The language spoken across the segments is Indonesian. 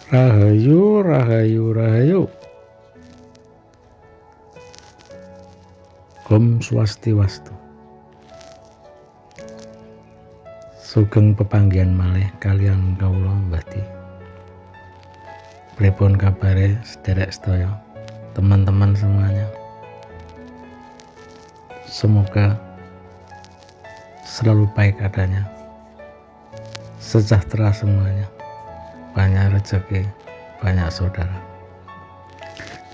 Rahayu, rahayu, rahayu. Om Swastiwastu. Sugeng pepanggihan malih kaliyan kawula Mbahdi. Pripun kabare sederek sedaya, teman-teman semuanya. Semoga selalu baik adanya, sejahtera semuanya, banyak rezeki, banyak saudara.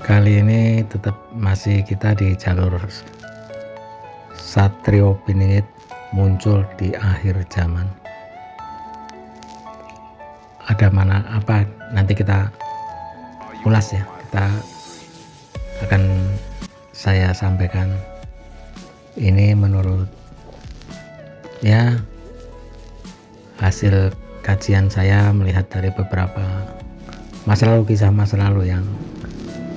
Kali ini tetap masih kita di jalur Satrio Piningit muncul di akhir zaman. Ada mana apa nanti kita ulas ya, kita akan saya sampaikan ini menurut ya hasil kajian saya melihat dari beberapa masa lalu, kisah masa lalu yang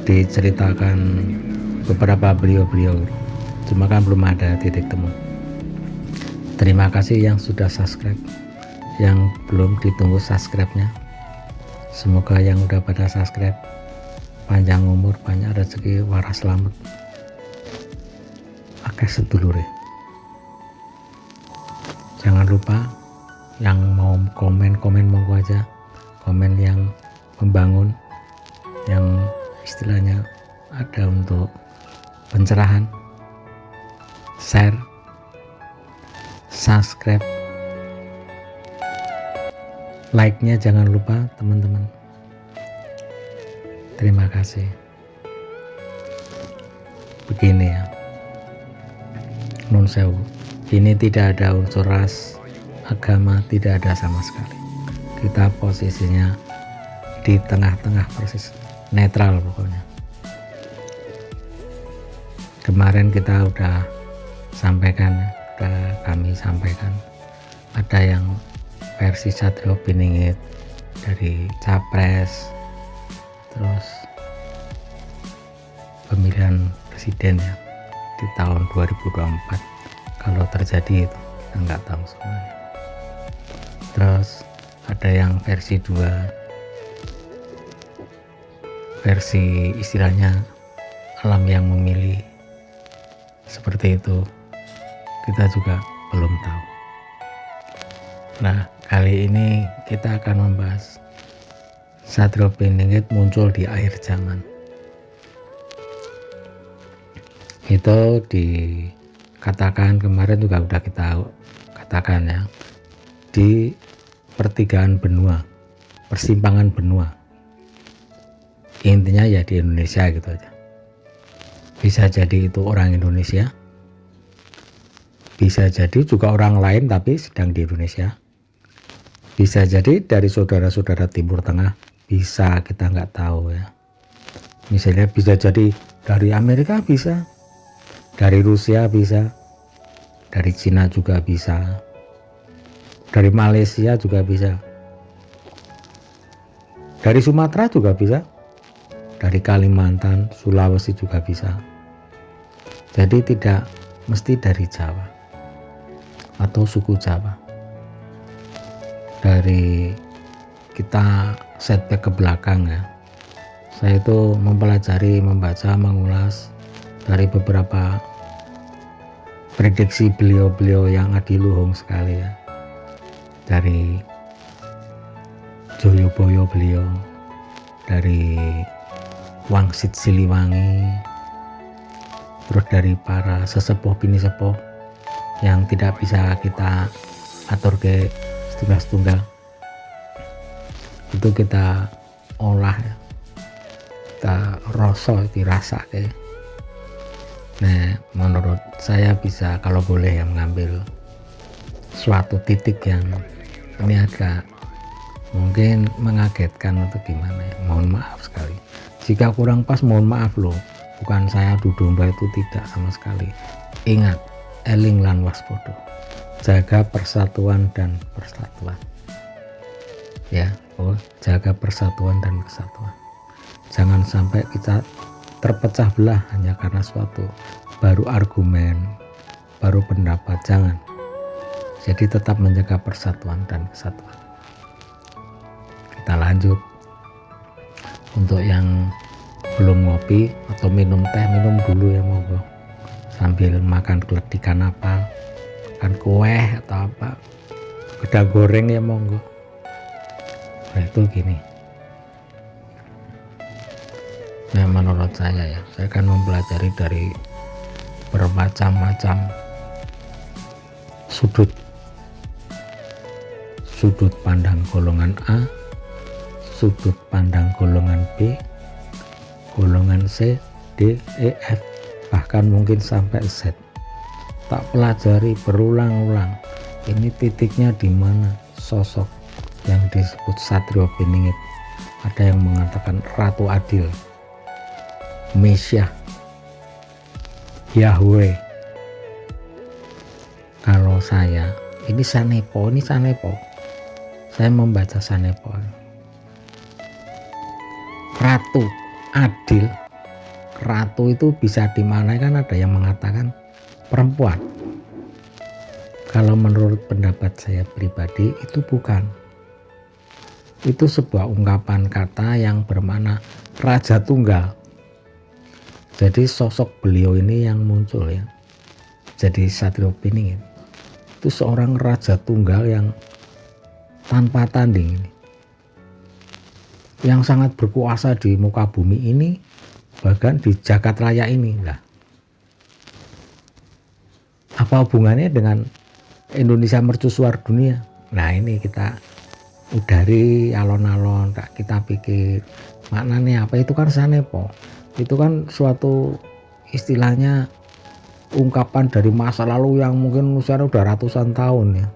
diceritakan beberapa beliau-beliau, cuma kan belum ada titik temu. Terima kasih yang sudah subscribe, yang belum ditunggu subscribe-nya. Semoga yang udah pada subscribe panjang umur, banyak rezeki, waras selamat, akeh sedulure. Jangan lupa yang mau komen monggo aja, komen yang membangun, yang istilahnya ada untuk pencerahan, share, subscribe, like-nya jangan lupa teman-teman. Terima kasih. Begini ya, nun sewu, ini tidak ada unsur ras, agama, tidak ada sama sekali. Kita posisinya di tengah-tengah, persis netral pokoknya. Kemarin kita udah sampaikan, kami sampaikan, ada yang versi Satrio Piningit dari Capres, terus pemilihan presiden ya di tahun 2024 kalau terjadi itu kita nggak tahu semuanya. Terus ada yang versi 2, versi istilahnya alam yang memilih, seperti itu kita juga belum tahu. Nah, kali ini kita akan membahas Satrio Piningit muncul di akhir zaman. Itu dikatakan kemarin juga udah kita katakan ya, di pertigaan benua, persimpangan benua. Intinya ya di Indonesia gitu aja. Bisa jadi itu orang Indonesia, bisa jadi juga orang lain tapi sedang di Indonesia, bisa jadi dari saudara-saudara Timur Tengah, bisa, kita nggak tahu ya. Misalnya bisa jadi dari Amerika, bisa dari Rusia, bisa dari Cina juga bisa, dari Malaysia juga bisa, dari Sumatera juga bisa, dari Kalimantan, Sulawesi juga bisa. Jadi tidak mesti dari Jawa atau suku Jawa. Dari kita setback ke belakang ya, saya itu mempelajari, membaca, mengulas dari beberapa prediksi beliau-beliau yang adiluhung sekali ya, dari Joyoboyo beliau, dari Wangsit Siliwangi, terus dari para sesepuh bini sepuh yang tidak bisa kita atur ke setunggal-setunggal, itu kita olah ya, kita rasa, dirasa ke. Nah, menurut saya bisa, kalau boleh yang mengambil suatu titik yang ini agak mungkin mengagetkan atau gimana ya, mohon maaf sekali. Jika kurang pas mohon maaf loh, bukan saya domba itu, tidak sama sekali. Ingat, eling lan waspada, jaga persatuan dan persatuan ya, jaga persatuan dan kesatuan. Jangan sampai kita terpecah belah hanya karena suatu baru argumen, baru pendapat, jangan. Jadi tetap menjaga persatuan dan kesatuan. Kita lanjut Untuk yang belum ngopi atau minum teh, minum dulu ya monggo, sambil makan keledikan apa, makan kue atau apa, beda goreng ya monggo. Nah itu gini, nah menurut saya ya, saya akan mempelajari dari bermacam-macam sudut pandang golongan A, sudut pandang golongan B, golongan C, D, E, F, bahkan mungkin sampai Z. Tak pelajari berulang-ulang, ini titiknya di mana sosok yang disebut Satrio Piningit. Ada yang mengatakan Ratu Adil, Mesyah, Yahweh. Kalau saya, ini Sanepo. Saya membaca Sanepo. Ratu Adil, ratu itu bisa dimana, kan ada yang mengatakan perempuan. Kalau menurut pendapat saya pribadi itu bukan. Itu sebuah ungkapan kata yang bermakna raja tunggal. Jadi sosok beliau ini yang muncul ya. Jadi Satrio Piningit itu seorang raja tunggal yang tanpa tanding ini, yang sangat berkuasa di muka bumi ini, bahkan di jagat raya ini. Lah, apa hubungannya dengan Indonesia mercusuar dunia? Nah ini kita udari alon-alon, kita pikir maknanya apa. Itu kan Sanepo, itu kan suatu istilahnya ungkapan dari masa lalu yang mungkin usianya udah ratusan tahun ya,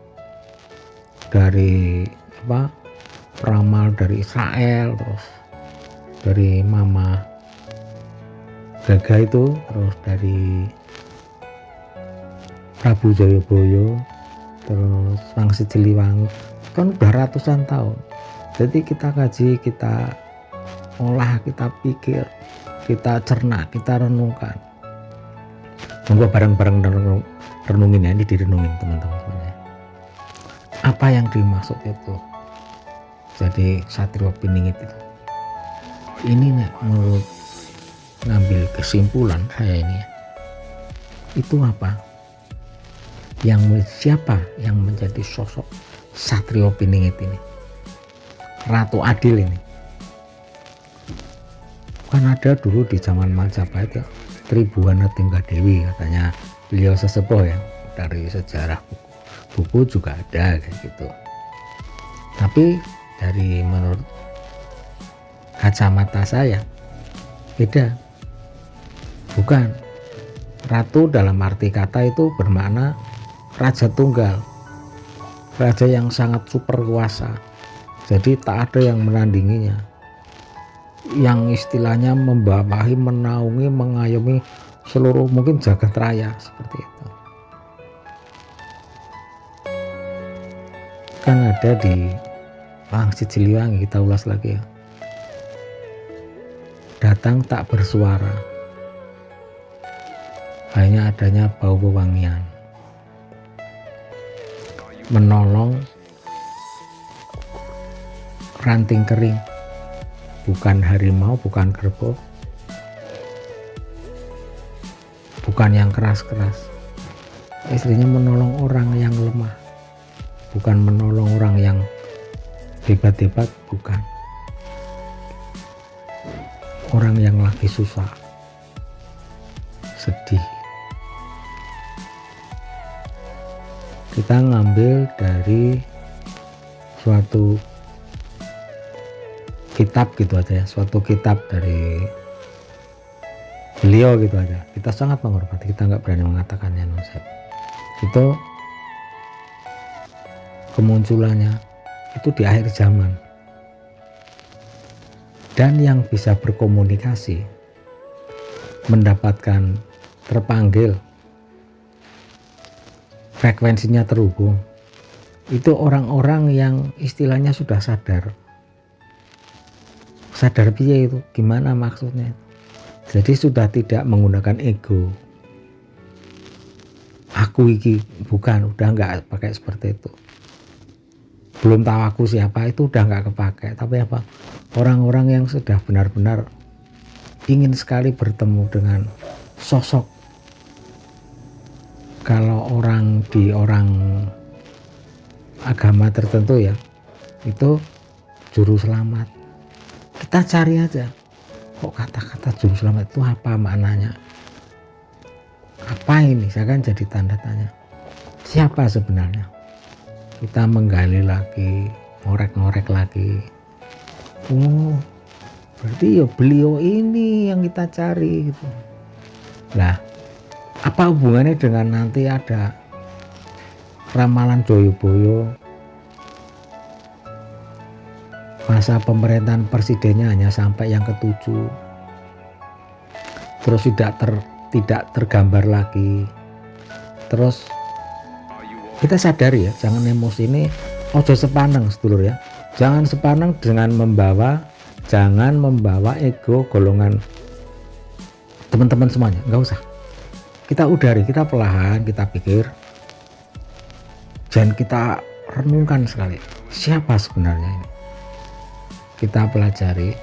dari apa, peramal dari Israel, terus dari Mama Gaga itu, terus dari Prabu Jayabaya, terus Wangsit Siliwangi, kan udah ratusan tahun. Jadi kita kaji, kita olah, kita pikir, kita cerna, kita renungkan. Monggo bareng-bareng renungin ya, ini direnungin teman-teman semuanya. Apa yang dimaksud itu? Jadi Satrio Piningit ini nih, menurut ngambil kesimpulan saya ini, itu apa? Siapa yang menjadi sosok Satrio Piningit ini? Ratu Adil ini. Kan ada dulu di zaman Majapahit ya, Tribuana Tinggadewi, katanya beliau sesepuh ya, dari sejarah buku juga ada kayak gitu. Tapi dari menurut kacamata saya beda. Bukan. Ratu dalam arti kata itu bermakna raja tunggal, raja yang sangat super kuasa. Jadi tak ada yang menandinginya, yang istilahnya membawahi, menaungi, mengayomi seluruh mungkin jagat raya, seperti itu. Kan ada di Wangsit Siliwangi, kita ulas lagi ya. Datang tak bersuara, hanya adanya bau wewangian. Menolong ranting kering, bukan harimau, bukan kerbau, bukan yang keras-keras. Istrinya menolong orang yang lemah, bukan menolong orang yang hebat-hebat, bukan. Orang yang lagi susah, sedih. Kita ngambil dari suatu kitab gitu aja ya, suatu kitab dari beliau gitu aja. Kita sangat menghormati, kita nggak berani mengatakannya nonsep. Itu kemunculannya itu di akhir zaman, dan yang bisa berkomunikasi, mendapatkan, terpanggil, frekuensinya terhubung, itu orang-orang yang istilahnya sudah sadar piye itu, gimana maksudnya. Jadi sudah tidak menggunakan ego, aku iki, bukan, udah nggak pakai seperti itu. Belum tahu aku siapa, itu udah nggak kepakai, tapi apa, orang-orang yang sudah benar-benar ingin sekali bertemu dengan sosok, kalau orang agama tertentu ya, itu juru selamat. Kita cari aja, kok kata-kata juru selamat itu apa maknanya, apa ini, saya kan jadi tanda tanya, siapa sebenarnya. Kita menggali lagi, ngorek-ngorek lagi, oh berarti ya beliau ini yang kita cari gitu. Lah, apa hubungannya dengan nanti ada ramalan Joyoboyo, masa pemerintahan presidennya hanya sampai yang ke-7, terus tidak tergambar lagi. Terus kita sadari ya, jangan emosi ini, ojo sepaneng sedulur ya, jangan sepaneng dengan jangan membawa ego golongan teman-teman semuanya, nggak usah. Kita udari, kita perlahan, kita pikir, dan kita renungkan sekali, siapa sebenarnya ini. Kita pelajari,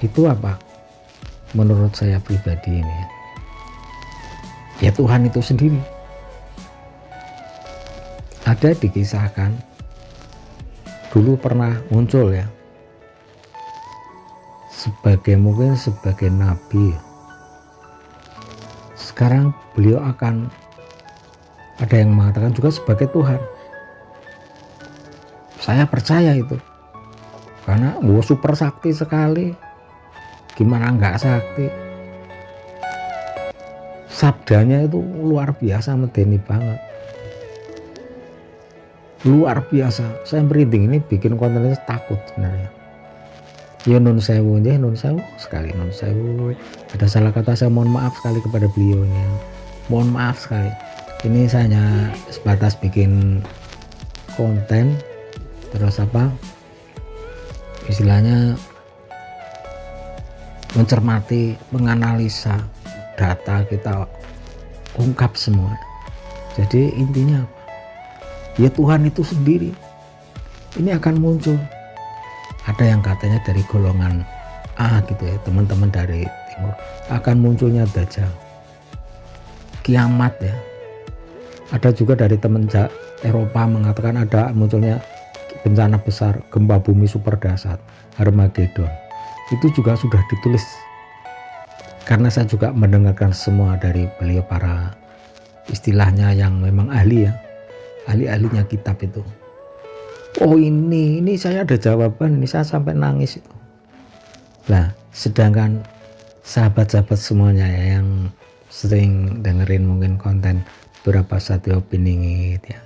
itu apa? Menurut saya pribadi ini, ya Tuhan itu sendiri. Ada dikisahkan, dulu pernah muncul ya, mungkin sebagai nabi. Sekarang beliau akan, ada yang mengatakan juga sebagai Tuhan. Saya percaya itu, karena super sakti sekali. Gimana nggak sakti? Sabdanya itu luar biasa, medeni banget, luar biasa. Saya merinding ini bikin kontennya, takut sebenarnya. Ya nun sewu sekali, nun sewu. Ada salah kata, saya mohon maaf sekali kepada beliaunya. Mohon maaf sekali. Ini saya hanya sebatas bikin konten, terus apa? Istilahnya mencermati, menganalisa data, kita ungkap semua. Jadi intinya apa? Ya Tuhan itu sendiri. Ini akan muncul. Ada yang katanya dari golongan A gitu ya, teman-teman dari timur, akan munculnya Dajjal, kiamat ya. Ada juga dari teman Eropa mengatakan ada munculnya bencana besar, gempa bumi super dahsyat, Armageddon. Itu juga sudah ditulis, karena saya juga mendengarkan semua dari beliau, para istilahnya yang memang ahli ya, ahli-ahlinya kitab itu. Oh ini saya ada jawaban, ini saya sampai nangis itu. Nah, sedangkan sahabat-sahabat semuanya ya, yang sering dengerin mungkin konten beberapa Satrio Piningit ya,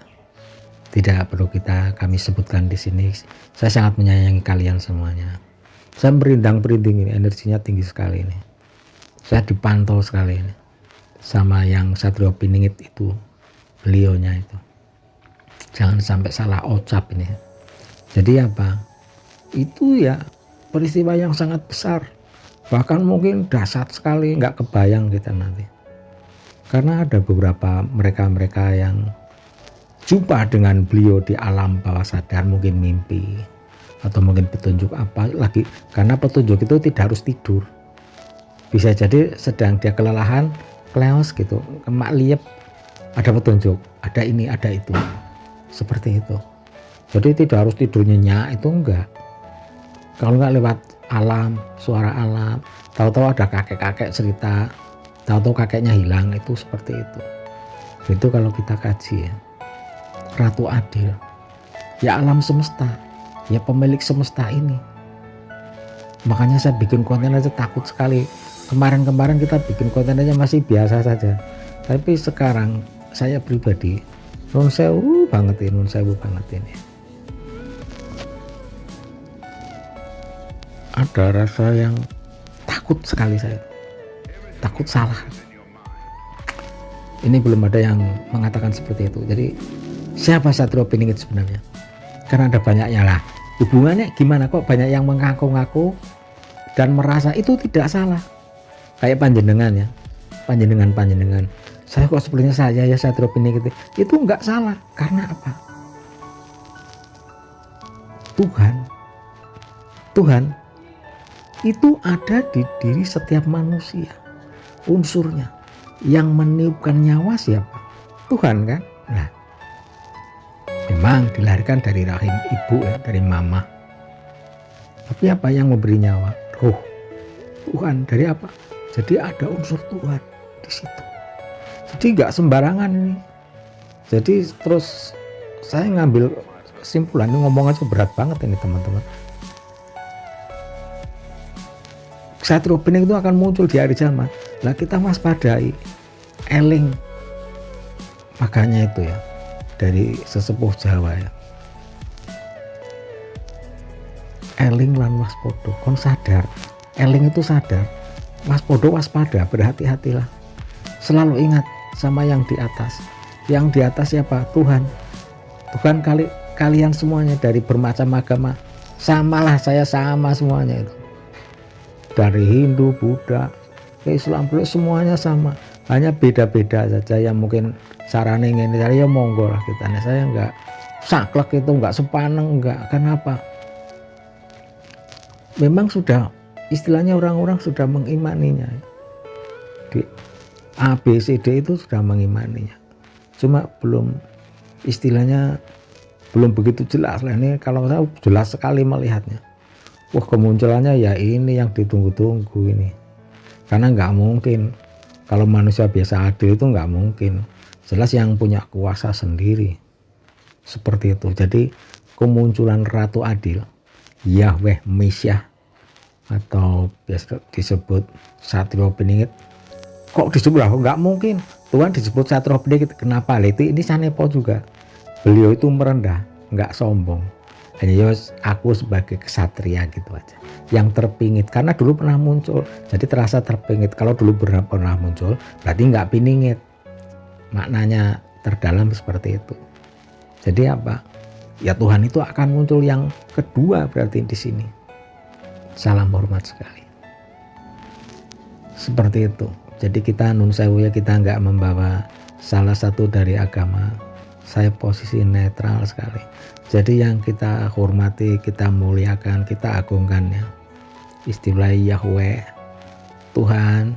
tidak perlu kami sebutkan di sini. Saya sangat menyayangi kalian semuanya. Saya merinding ini, energinya tinggi sekali ini. Saya dipantau sekali ini sama yang Satrio Piningit itu, beliaunya itu. Jangan sampai salah ucap ini. Jadi apa? Itu ya peristiwa yang sangat besar. Bahkan mungkin dahsyat sekali, nggak kebayang kita nanti. Karena ada beberapa mereka yang jumpa dengan beliau di alam bawah sadar, mungkin mimpi atau mungkin petunjuk apa lagi. Karena petunjuk itu tidak harus tidur. Bisa jadi sedang dia kelelahan, kleos gitu, kemak liep, ada petunjuk, ada ini, ada itu. Seperti itu. Jadi tidak harus tidur nyenyak, itu enggak. Kalau enggak lewat alam, suara alam, tahu-tahu ada kakek-kakek cerita, tahu-tahu kakeknya hilang, itu seperti itu. Itu kalau kita kaji ya. Ratu Adil, ya alam semesta, ya pemilik semesta ini. Makanya saya bikin konten aja takut sekali. Kemarin kita bikin konten aja masih biasa saja. Tapi sekarang saya pribadi nun sewu banget ini. Ada rasa yang takut sekali saya. Takut salah. Ini belum ada yang mengatakan seperti itu. Jadi siapa Satrio Piningit sebenarnya? Karena ada banyaknya lah. Hubungannya gimana kok banyak yang mengaku-ngaku dan merasa itu tidak salah. Kayak panjenengan ya. Panjenengan. Saya kok sebenarnya saya ya Satrio Piningit itu enggak salah. Karena apa? Tuhan itu ada di diri setiap manusia unsurnya. Yang meniupkan nyawa siapa? Tuhan kan. Nah, memang dilahirkan dari rahim ibu ya, dari mama. Tapi apa yang memberi nyawa? Roh Tuhan. Dari apa? Jadi ada unsur Tuhan di situ. Jadi nggak sembarangan ini. Jadi terus saya ngambil kesimpulan, ini ngomong aja berat banget ini teman-teman. Satrio bening itu akan muncul di akhir zaman. Lah kita waspadai, eling. Makanya itu ya, dari sesepuh Jawa ya. Eling lan waspodo, kon sadar. Eling itu sadar, waspodo waspada, berhati-hatilah. Selalu ingat sama yang di atas. Yang di atas siapa? Tuhan. Tuhan kalian semuanya dari bermacam agama. Samalah, saya sama semuanya itu. Dari Hindu, Buddha, Islam, semuanya sama. Hanya beda-beda saja. Yang mungkin sarane ini saya ya monggo lah kita. Saya enggak saklek itu, enggak sepaneng, enggak. Kenapa? Memang sudah istilahnya orang-orang sudah mengimaninya. Di A, B, C, D itu sudah mengimaninya. Cuma belum istilahnya belum begitu jelas lah. Ini kalau saya jelas sekali melihatnya. Wah, kemunculannya ya ini yang ditunggu-tunggu ini. Karena nggak mungkin kalau manusia biasa adil itu nggak mungkin. Jelas yang punya kuasa sendiri. Seperti itu. Jadi kemunculan Ratu Adil, Yahweh Mesyah, atau biasa disebut Satrio Beningit. Kok disebut? Nggak mungkin. Tuhan disebut Satrio Beningit. Kenapa? Ini sanepo juga. Beliau itu merendah, nggak sombong. Hanya aku sebagai kesatria gitu aja. Yang terpingit, karena dulu pernah muncul. Jadi terasa terpingit. Kalau dulu pernah muncul, berarti nggak piningit. Maknanya terdalam seperti itu. Jadi apa? Ya Tuhan itu akan muncul yang kedua berarti di sini. Salam hormat sekali. Seperti itu. Jadi kita nun sewu ya, kita nggak membawa salah satu dari agama. Saya posisi netral sekali. Jadi yang kita hormati, kita muliakan, kita agungkan ya. Istilah Yahweh, Tuhan,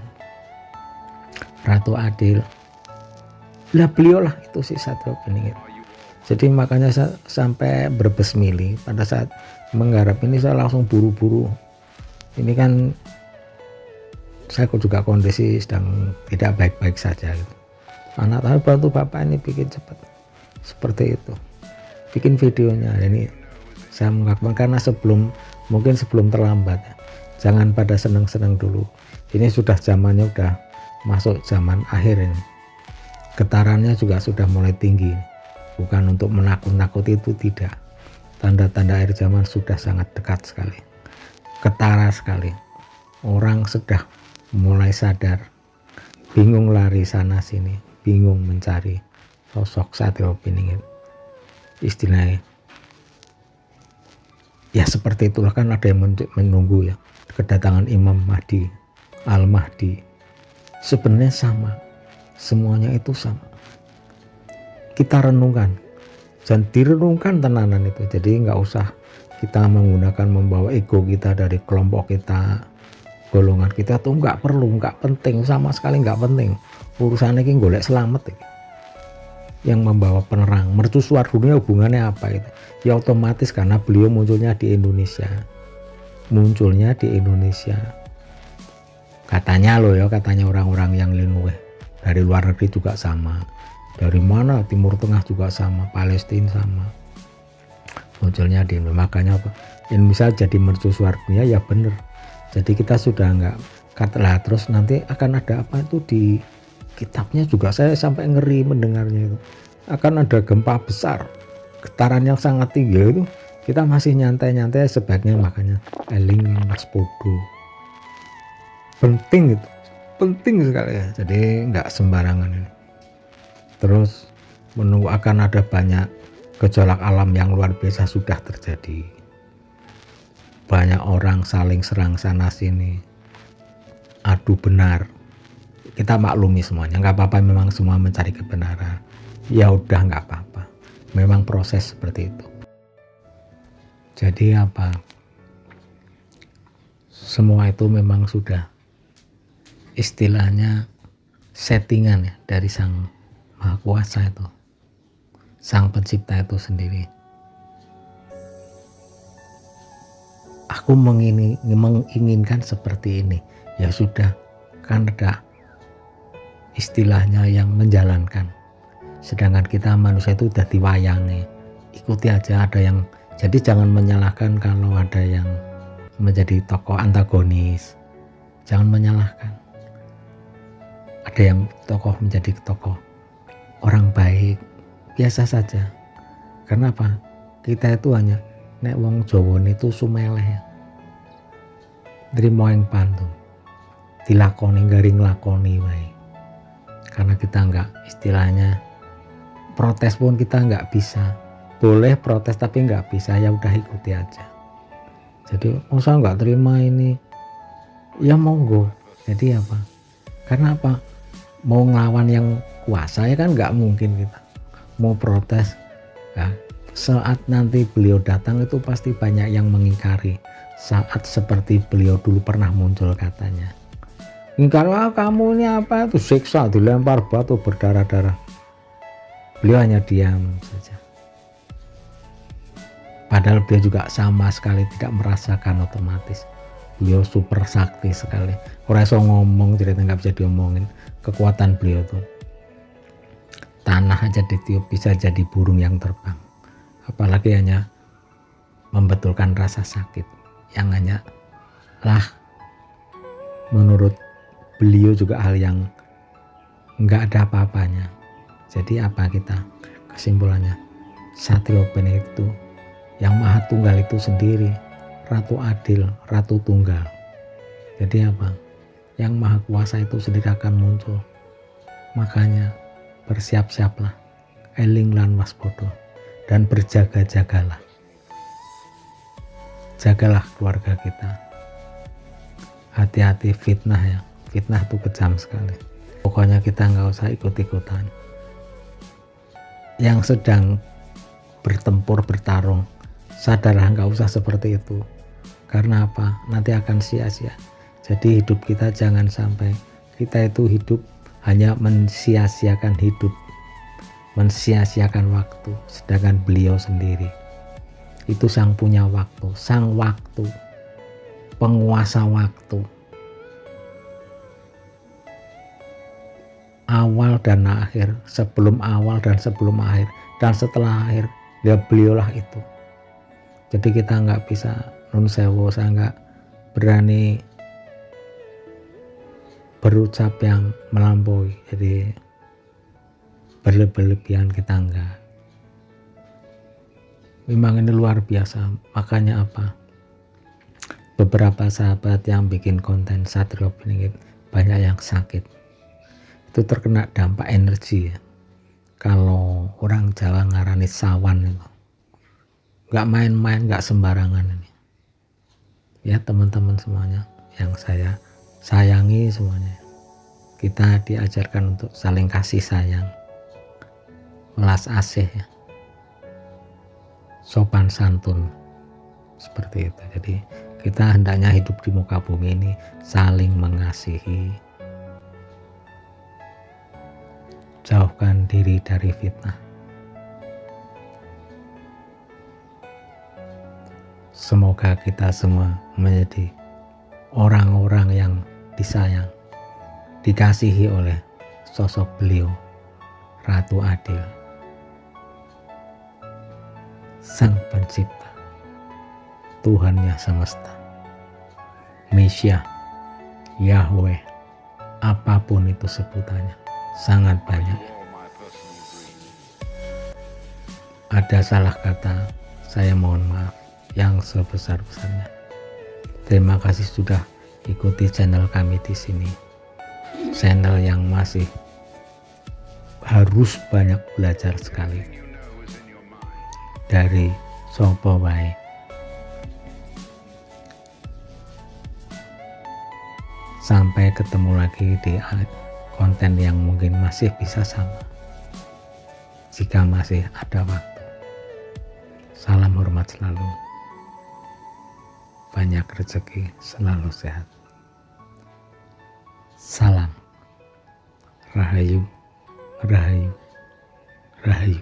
Ratu Adil. Lah beliau lah itu si Satrio Beningit. Jadi makanya saya sampai berbesmili pada saat menggarap ini saya langsung buru-buru. Ini kan saya juga kondisi sedang tidak baik-baik saja. Gitu. Anak-anak bantu bapak ini bikin cepat. Seperti itu. Bikin videonya. Ini saya mengatakan karena mungkin sebelum terlambat. Ya. Jangan pada senang-senang dulu. Ini sudah zamannya udah masuk zaman akhir ini. Getarannya juga sudah mulai tinggi. Bukan untuk menakut-nakuti, itu tidak. Tanda-tanda akhir zaman sudah sangat dekat sekali. Ketara sekali. Orang sudah mulai sadar. Bingung lari sana sini. Bingung mencari sosok Satrio Beningit. Istilahnya. Ya seperti itulah kan ada yang menunggu ya. Kedatangan Imam Mahdi. Al-Mahdi. Sebenarnya sama. Semuanya itu sama. Kita renungkan. Dan direnungkan tenanan itu. Jadi nggak usah kita menggunakan membawa ego kita dari kelompok kita, golongan kita tuh nggak perlu, nggak penting, sama sekali nggak penting. Urusannya ini golek selamat ya. Yang membawa penerang mercusuar dunia hubungannya apa itu? Ya otomatis karena beliau munculnya di Indonesia. Katanya loh ya, katanya orang-orang yang linwe dari luar negeri juga sama. Dari mana? Timur Tengah juga sama, Palestina sama. Munculnya di Indonesia. Makanya apa? Indonesia jadi mercusuar dunia ya bener. Jadi kita sudah nggak katalah terus nanti akan ada apa itu di kitabnya juga saya sampai ngeri mendengarnya itu. Akan ada gempa besar, getaran yang sangat tinggi itu. Kita masih nyantai-nyantai sebaiknya makanya eling waspada. Penting itu. Penting sekali ya. Jadi nggak sembarangan ini. Terus menunggu akan ada banyak gejolak alam yang luar biasa sudah terjadi. Banyak orang saling serang sana sini. Adu benar. Kita maklumi semuanya. Nggak apa-apa memang semua mencari kebenaran. Ya udah nggak apa-apa. Memang proses seperti itu. Jadi apa? semua itu memang sudah istilahnya settingan ya dari Sang Maha Kuasa itu, Sang Pencipta itu sendiri. Aku menginginkan seperti ini, ya sudah, kan ada istilahnya yang menjalankan. Sedangkan kita manusia itu udah diwayangi, ikuti aja. Ada yang, jadi jangan menyalahkan kalau ada yang menjadi tokoh antagonis, jangan menyalahkan. Ada yang tokoh menjadi tokoh orang baik, biasa saja. Karena apa? Kita itu hanya nek wong Jawa itu sumeleh ya, nrimo ing pantun, dilakoni garing lakoni wae. Karena kita enggak, istilahnya protes pun kita enggak bisa. Boleh protes tapi enggak bisa, ya udah ikuti aja. Jadi masa enggak terima ini, ya monggo. Jadi apa? Karena apa? Mau ngelawan yang kuasa ya kan enggak mungkin kita. Mau protes, ya, saat nanti beliau datang itu pasti banyak yang mengingkari. Saat seperti beliau dulu pernah muncul katanya, ingkar, kamu ini apa itu, siksa, dilempar batu berdarah-darah. Beliau hanya diam saja. Padahal beliau juga sama sekali tidak merasakan otomatis. Beliau super sakti sekali. Orang iso ngomong, cerita nggak bisa diomongin. Kekuatan beliau tuh. Tanah aja ditiup bisa jadi burung yang terbang. Apalagi hanya membetulkan rasa sakit. Yang hanya lah menurut beliau juga hal yang nggak ada apa-apanya. Jadi apa kita? Kesimpulannya, Satrio Bening itu yang Maha Tunggal itu sendiri, Ratu Adil, Ratu Tunggal. Jadi apa? Yang Maha Kuasa itu sendiri akan muncul. Makanya bersiap-siaplah, eling lan waspada, dan berjaga-jagalah. Jagalah keluarga kita. Hati-hati fitnah ya. Fitnah itu kejam sekali. Pokoknya kita nggak usah ikut-ikutan. Yang sedang bertempur, bertarung, sadarlah nggak usah seperti itu. Karena apa? Nanti akan sia-sia. Jadi hidup kita jangan sampai kita itu hidup hanya mensia-siakan hidup, mensia-siakan waktu. Sedangkan beliau sendiri itu sang punya waktu, sang waktu, penguasa waktu. Awal dan akhir, sebelum awal dan sebelum akhir, dan setelah akhir, ya beliaulah itu. Jadi kita nggak bisa nun sewu, saya nggak berani berucap yang melampaui, jadi berlebihan kita enggak. Memang ini luar biasa. Makanya apa? Beberapa sahabat yang bikin konten Satrio Bening banyak yang sakit. Itu terkena dampak energi ya. Kalau orang Jawa ngarani sawan itu. Nggak main-main, nggak sembarangan ini. Ya teman-teman semuanya yang saya sayangi semuanya. Kita diajarkan untuk saling kasih sayang. Welas asih ya. Sopan santun seperti itu. Jadi kita hendaknya hidup di muka bumi ini saling mengasihi, jauhkan diri dari fitnah. Semoga kita semua menjadi orang-orang yang disayang, dikasihi oleh sosok beliau, Ratu Adil, Sang Pencipta, Tuhannya semesta, Mesia, Yahweh, apapun itu sebutannya, sangat banyak. Ada salah kata, saya mohon maaf yang sebesar-besarnya. Terima kasih sudah ikuti channel kami di sini. Channel yang masih harus banyak belajar sekali dari Sopo wae. Sampai ketemu lagi di konten yang mungkin masih bisa sama, jika masih ada waktu. Salam hormat selalu. banyak rezeki, selalu sehat. Salam. Rahayu, rahayu, rahayu.